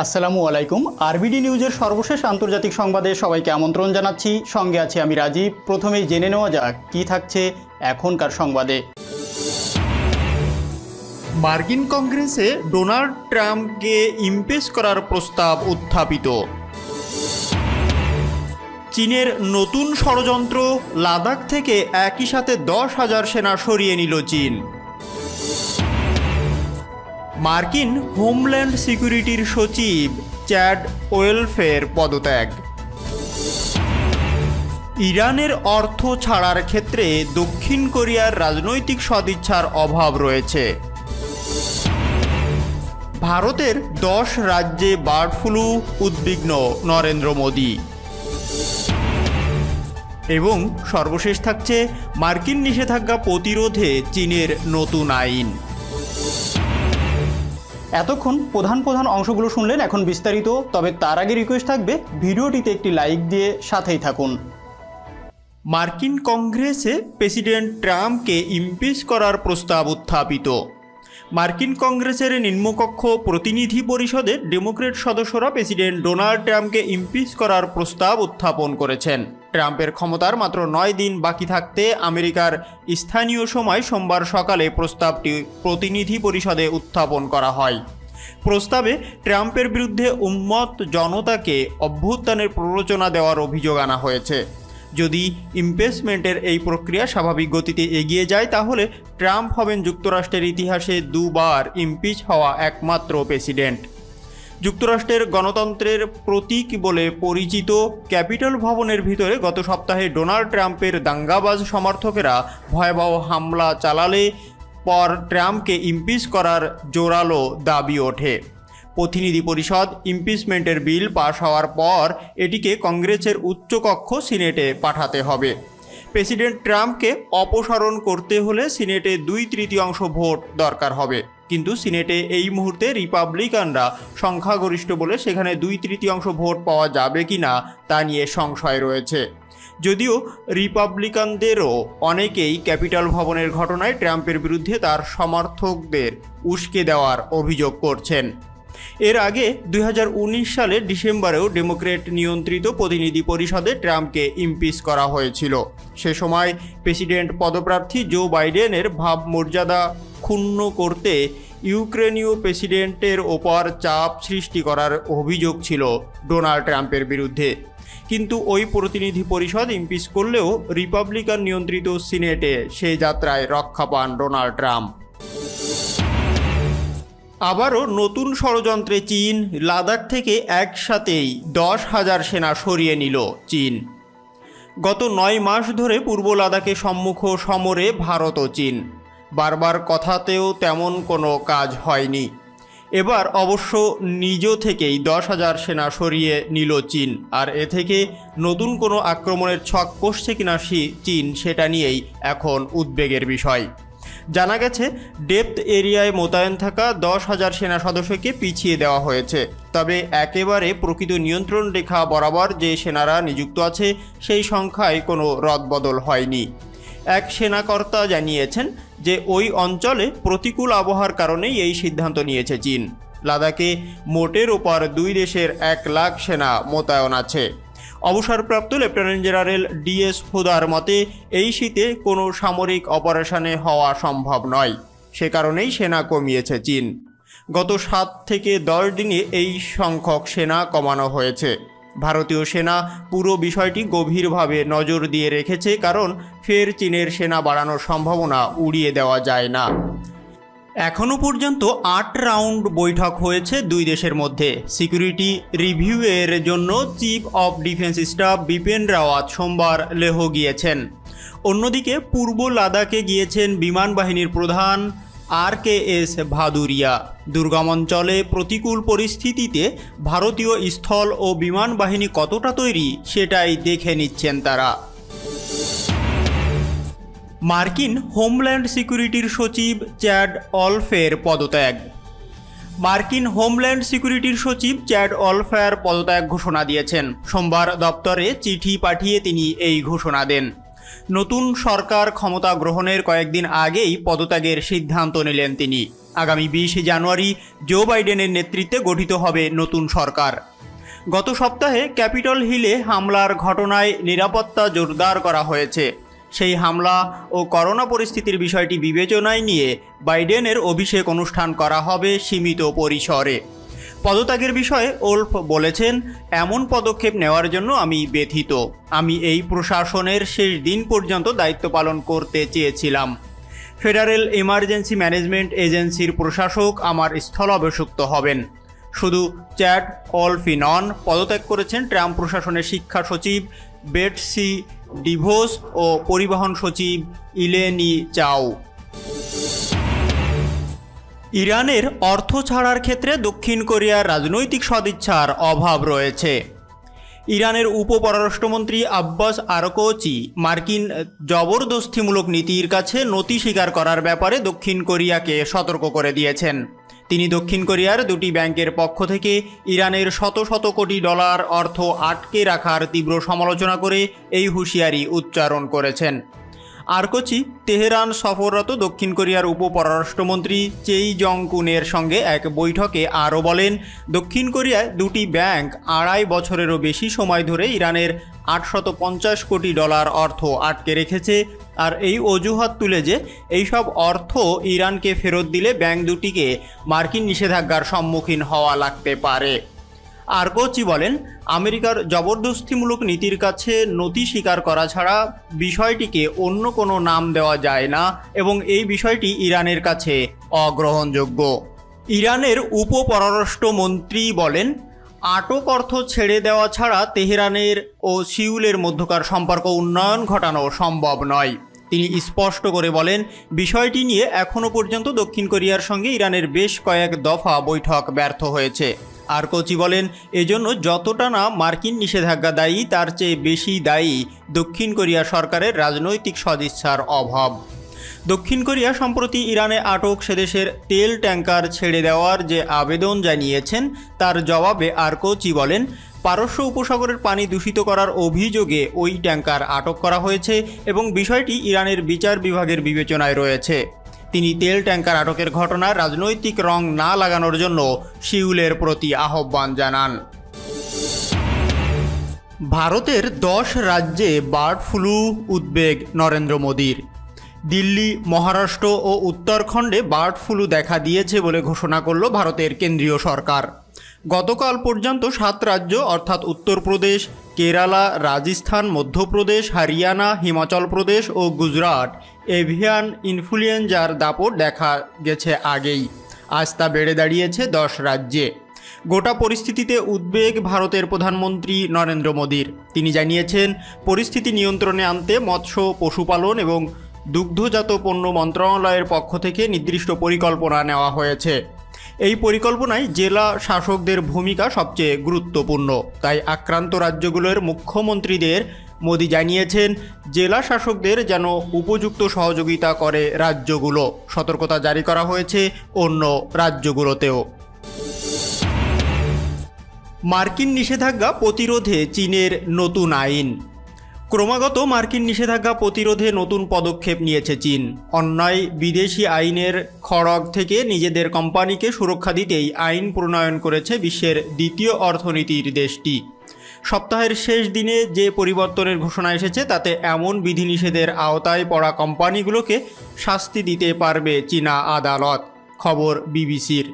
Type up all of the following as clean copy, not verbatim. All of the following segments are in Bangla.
আসসালামু আলাইকুম। আরবিডি নিউজের সর্বশেষ আন্তর্জাতিক সংবাদে সবাইকে আমন্ত্রণ জানাচ্ছি। সঙ্গে আছি আমি রাজীব। প্রথমেই জেনে নেওয়া যাক কী থাকছে এখনকার সংবাদে। মার্কিন কংগ্রেসে ডোনাল্ড ট্রাম্পকে ইমপিচ করার প্রস্তাব উত্থাপিত। চীনের নতুন ষড়যন্ত্র, লাদাখ থেকে একই সাথে 10,000 সেনা সরিয়ে নিল চীন। মার্কিন হোমল্যান্ড সিকিউরিটির সচিব চ্যাড ওয়েলফের পদত্যাগ। ইরানের অর্থ ছাড়ার ক্ষেত্রে দক্ষিণ কোরিয়ার রাজনৈতিক সদিচ্ছার অভাব রয়েছে। ভারতের 10 রাজ্যে বার্ড ফ্লু, উদ্বিগ্ন নরেন্দ্র মোদী। এবং সর্বশেষ থাকছে মার্কিন নিষেধাজ্ঞা প্রতিরোধে চীনের নতুন আইন। এতক্ষণ প্রধান অংশগুলো শুনলেন, এখন বিস্তারিত। তবে তার আগে রিকোয়েস্ট থাকবে ভিডিওটিতে একটি লাইক দিয়ে সাথেই থাকুন। মার্কিন কংগ্রেসে প্রেসিডেন্ট ট্রাম্পকে ইমপিচ করার প্রস্তাব উত্থাপিত। মার্কিন কংগ্রেসের নিম্নকক্ষ প্রতিনিধি পরিষদের ডেমোক্রেট সদস্যরা প্রেসিডেন্ট ডোনাল্ড ট্রাম্পকে ইমপিচ করার প্রস্তাব উত্থাপন করেছেন। ট্রাম্পের ক্ষমতার মাত্র 9 দিন বাকি থাকতে আমেরিকার স্থানীয় সময় সোমবার সকালে প্রস্তাবটি প্রতিনিধি পরিষদে উত্থাপন করা হয়। প্রস্তাবে ট্রাম্পের বিরুদ্ধে উন্মত্ত জনতাকে অভ্যুত্থানের প্ররোচনা দেওয়ার অভিযোগ আনা হয়েছে। যদি ইমপিচমেন্টের এই প্রক্রিয়া স্বাভাবিক গতিতে এগিয়ে যায় তাহলে ট্রাম্প হবেন যুক্তরাষ্ট্রের ইতিহাসে 2 বার ইমপিচ হওয়া একমাত্র প্রেসিডেন্ট। যুক্তরাষ্ট্রের গণতন্ত্রের প্রতীক বলে পরিচিত ক্যাপিটল ভবনের ভিতরে গত সপ্তাহে ডোনাল্ড ট্রাম্পের দাঙ্গাবাজ সমর্থকেরা ভয়াবহ হামলা চালালে পর ট্রাম্পকে ইমপিচ করার জোরালো দাবি ওঠে। প্রতিনিধি পরিষদ ইমপিচমেন্টের বিল পাশ হওয়ার পর এটিকে কংগ্রেসের উচ্চকক্ষ সিনেটে পাঠাতে হবে। প্রেসিডেন্ট ট্রাম্পকে অপসারণ করতে হলে সিনেটে 2/3 ভোট দরকার হবে, কিন্তু সিনেটে এই মুহূর্তে রিপাবলিকানরা সংখ্যাগরিষ্ঠ বলে সেখানে 2/3 ভোট পাওয়া যাবে কিনা তা নিয়ে সংশয় রয়েছে। যদিও রিপাবলিকানদেরও অনেকেই ক্যাপিটল ভবনের ঘটনায় ট্রাম্পের বিরুদ্ধে তার সমর্থকদের উস্কে দেওয়ার অভিযোগ করছেন। এর আগে 2019 সালের ডিসেম্বরেও ডেমোক্রেট নিয়ন্ত্রিত প্রতিনিধি পরিষদে ট্রাম্পকে ইমপিচ করা হয়েছিল। সে সময় প্রেসিডেন্ট পদপ্রার্থী জো বাইডেনের ভাবমর্যাদা ক্ষুণ্ণ করতে ইউক্রেনীয় প্রেসিডেন্টের ওপর চাপ সৃষ্টি করার অভিযোগ ছিল ডোনাল্ড ট্রাম্পের বিরুদ্ধে। কিন্তু ওই প্রতিনিধি পরিষদ ইমপিচ করলেও রিপাবলিকান নিয়ন্ত্রিত সিনেটে সেই যাত্রায় রক্ষা পান ডোনাল্ড ট্রাম্প। আবারও নতুন ষড়যন্ত্রে চীন, লাদাখ থেকে একসাথেই 10,000 সেনা সরিয়ে নিল চীন। গত 9 মাস ধরে পূর্ব লাদাখে সম্মুখ সমরে ভারত ও চীন। বারবার কথাতেও তেমন কোনো কাজ হয়নি। এবার অবশ্য নিজ থেকেই 10,000 সেনা সরিয়ে নিল চীন। আর এ থেকে নতুন কোনো আক্রমণের ছক কষছে কিনা চীন, সেটা নিয়েই এখন উদ্বেগের বিষয়। জানা গেছে ডেপথ এরিয়ায় মোতায়েন থাকা 10,000 সেনা সদস্যকে পিছিয়ে দেওয়া হয়েছে। তবে একেবারে প্রকৃত নিয়ন্ত্রণ রেখা বরাবর যে সেনারা নিযুক্ত আছে সেই সংখ্যায় কোনো রদবদল হয়নি। এক সেনাকর্তা জানিয়েছেন যে ওই অঞ্চলে প্রতিকূল আবহাওয়ার কারণেই এই সিদ্ধান্ত নিয়েছে চীন। লাদাখে মোটের ওপর 2 দেশের 1 লাখ সেনা মোতায়েন আছে। অবসরপ্রাপ্ত লেফটেন্যান্ট জেনারেল ডিএস হুদার মতে এই শীতে কোনো সামরিক অপারেশনে হওয়া সম্ভব নয়, সে কারণেই সেনা কমিয়েছে চীন। গত 7 থেকে 10 দিনে এই সংখ্যক সেনা কমানো হয়েছে। ভারতীয় সেনা পুরো বিষয়টি গভীরভাবে নজর দিয়ে রেখেছে, কারণ ফের চীনের সেনা বাড়ানোর সম্ভাবনা উড়িয়ে দেওয়া যায় না। এখনও পর্যন্ত 8 রাউন্ড বৈঠক হয়েছে 2 দেশের মধ্যে। সিকিউরিটি রিভিউয়ের জন্য chief of defence staff Bipin Rawat সোমবার লেহ গিয়েছেন। অন্যদিকে পূর্ব লাদাখে গিয়েছেন বিমান বাহিনীর প্রধান RKS ভাদুরিয়া। দুর্গম অঞ্চলে প্রতিকূল পরিস্থিতিতে ভারতীয় স্থল ও বিমান বাহিনী কতটা তৈরি সেটাই দেখে নিচ্ছেন তারা। মার্কিন হোমল্যান্ড সিকিউরিটির সচিব চ্যাড ওলফের পদত্যাগ। মার্কিন হোমল্যান্ড সিকিউরিটির সচিব চ্যাড ওলফের পদত্যাগ ঘোষণা দিয়েছেন। সোমবার দপ্তরে চিঠি পাঠিয়ে তিনি এই ঘোষণা দেন। নতুন সরকার ক্ষমতা গ্রহণের কয়েকদিন আগেই পদত্যাগের সিদ্ধান্ত নিলেন তিনি। আগামী 20 জানুয়ারি জো বাইডেনের নেতৃত্বে গঠিত হবে নতুন সরকার। গত সপ্তাহে ক্যাপিটল হিলে হামলার ঘটনায় নিরাপত্তা জোরদার করা হয়েছে। সেই হামলা ও করোনা পরিস্থিতির বিষয়টি বিবেচনায় নিয়ে বাইডেনের অভিষেক অনুষ্ঠান করা হবে সীমিত পরিসরে। পদত্যাগের বিষয়ে ওলফ বলেছেন, এমন পদক্ষেপ নেওয়ার জন্য আমি ব্যথিত। আমি এই প্রশাসনের শেষ দিন পর্যন্ত দায়িত্ব পালন করতে চেয়েছিলাম। ফেডারেল এমার্জেন্সি ম্যানেজমেন্ট এজেন্সির প্রশাসক আমার স্থলাভিষিক্ত হবেন। শুধু চ্যাড ওলফই নন, পদত্যাগ করেছেন ট্রাম্প প্রশাসনের শিক্ষা সচিব বেটসি ডিভোস ও পরিবহন সচিব ইলেনি চাও। ইরানের অর্থ ছাড়ার ক্ষেত্রে দক্ষিণ কোরিয়ার রাজনৈতিক সদিচ্ছার অভাব রয়েছে। ইরানের উপপররাষ্ট্রমন্ত্রী আব্বাস আরাকচি মার্কিন জবরদস্তিমূলক নীতির কাছে নতি স্বীকার করার ব্যাপারে দক্ষিণ কোরিয়াকে সতর্ক করে দিয়েছেন। তিনি দক্ষিণ কোরিয়ার দুটি ব্যাংকের পক্ষ থেকে ইরানের শত শত কোটি ডলার অর্থ আটকে রাখার তীব্র সমালোচনা করে এই হুঁশিয়ারি উচ্চারণ করেছেন। আরাকচি তেহরান সফররত দক্ষিণ কোরিয়ার উপপররাষ্ট্রমন্ত্রী চেই জং কুনের সঙ্গে এক বৈঠকে আরও বলেন, দক্ষিণ কোরিয়ায় দুটি ব্যাংক 2.5 বছরেরও বেশি সময় ধরে ইরানের 850 কোটি ডলার অর্থ আটকে রেখেছে। আর এই অজুহাত তুলে যে এইসব অর্থ ইরানকে ফেরত দিলে ব্যাংক দুটিকে মার্কিন নিষেধাজ্ঞার সম্মুখীন হওয়া লাগতে পারে। আরাকচি বলেন, আমেরিকার জবরদস্তিমূলক নীতির কাছে নতি স্বীকার করা ছাড়া বিষয়টিকে অন্য কোনো নাম দেওয়া যায় না এবং এই বিষয়টি ইরানের কাছে অগ্রহণযোগ্য। ইরানের উপপররাষ্ট্রমন্ত্রী বলেন, আটক অর্থ ছেড়ে দেওয়া ছাড়া তেহরানের ও সিউলের মধ্যকার সম্পর্ক উন্নয়ন ঘটানো সম্ভব নয়। তিনি স্পষ্ট করে বলেন, বিষয়টি নিয়ে এখনও পর্যন্ত দক্ষিণ কোরিয়ার সঙ্গে ইরানের বেশ কয়েক দফা বৈঠক ব্যর্থ হয়েছে। আরাকচি বলেন, এজন্য যতটা না মার্কিন নিষেধাজ্ঞা দায়ী, তার চেয়ে বেশি দায়ী দক্ষিণ কোরিয়া সরকারের রাজনৈতিক সদিচ্ছার অভাব। দক্ষিণ কোরিয়া সম্প্রতি ইরানে আটক সেদেশের তেল ট্যাঙ্কার ছেড়ে দেওয়ার যে আবেদন জানিয়েছেন তার জবাবে আরাকচি বলেন, পারস্য উপসাগরের পানি দূষিত করার অভিযোগে ওই ট্যাঙ্কার আটক করা হয়েছে এবং বিষয়টি ইরানের বিচার বিভাগের বিবেচনায় রয়েছে। তিনি তেল ট্যাঙ্কার আটকের ঘটনার রাজনৈতিক রং না লাগানোর জন্য সিউলের প্রতি আহ্বান জানান। ভারতের 10 রাজ্যে বার্ড ফ্লু উদ্বেগ নরেন্দ্র মোদীর। দিল্লি, মহারাষ্ট্র ও উত্তরাখণ্ডে বার্ড ফ্লু দেখা দিয়েছে বলে ঘোষণা করল ভারতের কেন্দ্রীয় সরকার। গতকাল পর্যন্ত 7 রাজ্য অর্থাৎ উত্তরপ্রদেশ, কেরালা, রাজস্থান, মধ্যপ্রদেশ, হরিয়ানা, হিমাচল প্রদেশ ও গুজরাট এভিয়ান ইনফ্লুয়েঞ্জার দাপট দেখা গেছে আগেই। আজ তা বেড়ে দাঁড়িয়েছে 10 রাজ্যে। গোটা পরিস্থিতিতে উদ্বেগ ভারতের প্রধানমন্ত্রী নরেন্দ্র মোদীর। তিনি জানিয়েছেন, পরিস্থিতি নিয়ন্ত্রণে আনতে মৎস্য, পশুপালন এবং দুগ্ধজাত পণ্য মন্ত্রণালয়ের পক্ষ থেকে নির্দিষ্ট পরিকল্পনা নেওয়া হয়েছে। এই পরিকল্পনায় জেলা শাসকদের ভূমিকা সবচেয়ে গুরুত্বপূর্ণ। তাই আক্রান্ত রাজ্যগুলোর মুখ্যমন্ত্রীদের মোদী জানিয়েছেন, জেলা শাসকদের যেন উপযুক্ত সহযোগিতা করে রাজ্যগুলো। সতর্কতা জারি করা হয়েছে অন্য রাজ্যগুলোতেও। মার্কিন নিষেধাজ্ঞা প্রতিরোধে চীনের নতুন আইন। ক্রমাগত মার্কিন নিষেধাজ্ঞা প্রতিরোধে নতুন পদক্ষেপ নিয়েছে চীন। অন্যায় বিদেশি আইনের খড়গ থেকে নিজেদের কোম্পানিকে সুরক্ষা দিতেই আইন প্রণয়ন করেছে বিশ্বের দ্বিতীয় অর্থনীতির দেশটি। সপ্তাহের শেষ দিনে যে পরিবর্তনের ঘোষণা এসেছে তাতে এমন বিধিনিষেধের আওতায় পড়া কোম্পানিগুলোকে শাস্তি দিতে পারবে চীনা আদালত। খবর বিবিসির।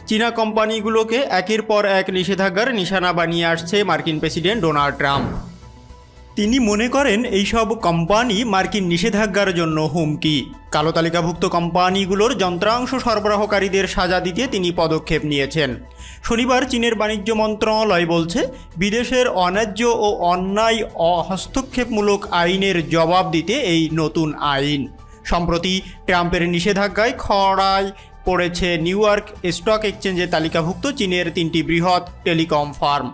চীনা কোম্পানিগুলোকে একের পর এক নিষেধাজ্ঞার নিশানা বানিয়ে আসছে মার্কিন প্রেসিডেন্ট ডোনাল্ড ট্রাম্প। তিনি মনে করেন এইসব কোম্পানি মার্কিন নিষেধাজ্ঞার জন্য হুমকি। কালো তালিকাভুক্ত কোম্পানিগুলোর যন্ত্রাংশ সরবরাহকারীদের সাজা দিতে তিনি পদক্ষেপ নিয়েছেন। শনিবার চীনের বাণিজ্য মন্ত্রণালয় বলছে, বিদেশের অন্যায্য ও অন্যায় হস্তক্ষেপমূলক আইনের জবাব দিতে এই নতুন আইন। সম্প্রতি ট্রাম্পের নিষেধাজ্ঞায় খড়ায় পড়েছে নিউ ইয়র্ক স্টক এক্সচেঞ্জে তালিকাভুক্ত চীনের 3টি বৃহৎ টেলিকম ফার্ম।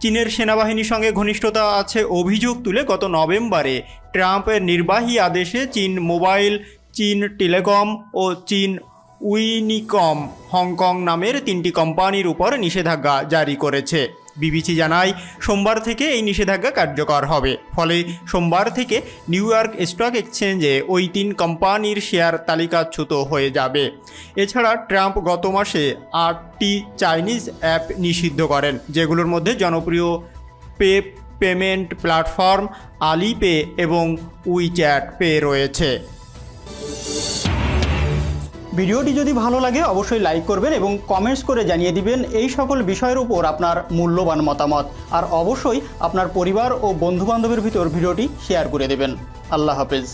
চীনের সেনাবাহিনীর সঙ্গে ঘনিষ্ঠতা আছে অভিযোগ তুলে গত নভেম্বরে ট্রাম্পের নির্বাহী আদেশে চীন মোবাইল, চীন টেলিকম ও চীন উইনিকম হংকং নামের 3টি কোম্পানির উপর নিষেধাজ্ঞা জারি করেছে। বিবিসি জানায় সোমবার থেকে এই নিষেধাজ্ঞা কার্যকর হবে। ফলে সোমবার থেকে নিউ ইয়র্ক স্টক এক্সচেঞ্জে ওই 3 কোম্পানির শেয়ার তালিকাচ্যুত হয়ে যাবে। এছাড়া ট্রাম্প গত মাসে 8টি চাইনিজ অ্যাপ নিষিদ্ধ করেন, যেগুলোর মধ্যে জনপ্রিয় পেমেন্ট প্ল্যাটফর্ম আলিপে এবং উইচ্যাট পে রয়েছে। ভিডিওটি যদি ভালো লাগে অবশ্যই লাইক করবেন এবং কমেন্টস করে জানিয়ে দিবেন এই সকল বিষয়ের উপর আপনার মূল্যবান মতামত। আর অবশ্যই আপনার পরিবার ও বন্ধুবান্ধবের ভিতর ভিডিওটি শেয়ার করে দেবেন। আল্লাহ হাফেজ।